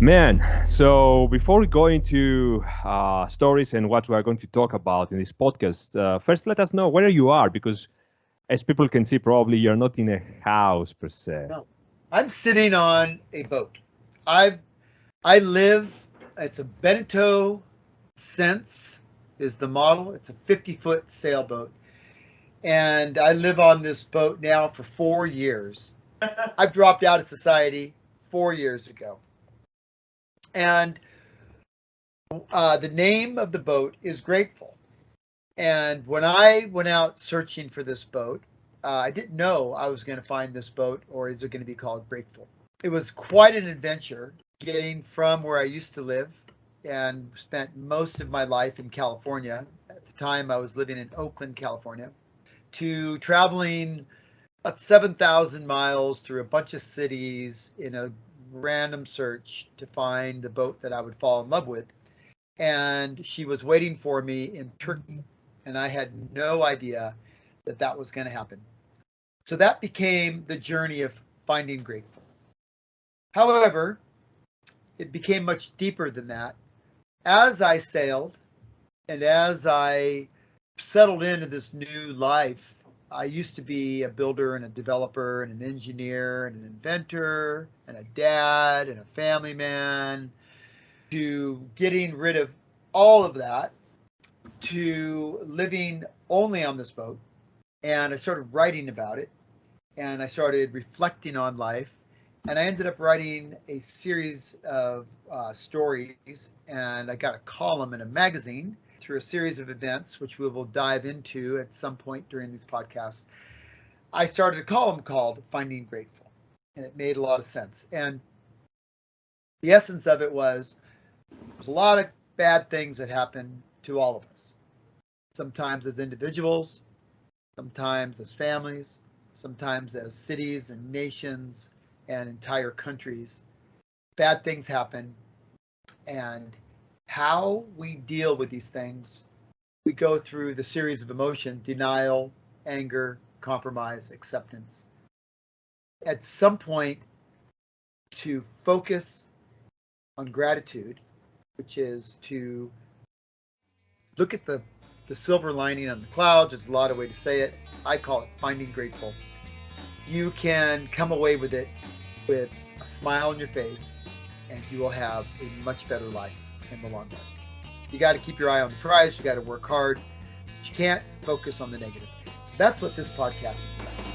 Man, so before we go into stories and what we are going to talk about in this podcast, first let us know where you are because, as people can see, probably you're not in a house per se. No, I'm sitting on a boat. I've I live. It's a Beneteau Sense is the model. It's a 50-foot sailboat, and I live on this boat now for 4 years. I've dropped out of society 4 years ago, and the name of the boat is Grateful. And when I went out searching for this boat, I didn't know I was going to find this boat or is it going to be called Grateful. It was quite an adventure getting from where I used to live and spent most of my life in California. At the time, I was living in Oakland, California, to traveling about 7,000 miles through a bunch of cities in a random search to find the boat that I would fall in love with. And she was waiting for me in Turkey, and I had no idea that that was going to happen. So that became the journey of finding Grateful. However, it became much deeper than that. As I sailed and as I settled into this new life, I used to be a builder and a developer and an engineer and an inventor and a dad and a family man, to getting rid of all of that, to living only on this boat. And I started writing about it, and I started reflecting on life, and I ended up writing a series of stories, and I got a column in a magazine through a series of events, which we will dive into at some point during these podcasts. I started a column called Finding Grateful, and it made a lot of sense. And the essence of it was there's a lot of bad things that happen to all of us, sometimes as individuals, sometimes as families, sometimes as cities and nations and entire countries. Bad things happen, and how we deal with these things, we go through the series of emotion: denial, anger, compromise, acceptance. At some point, to focus on gratitude, which is to look at the silver lining on the clouds. There's a lot of ways to say it. I call it finding grateful. You can come away with it with a smile on your face, and you will have a much better life in the long run. You got to keep your eye on the prize. You got to work hard. But you can't focus on the negative. So that's what this podcast is about.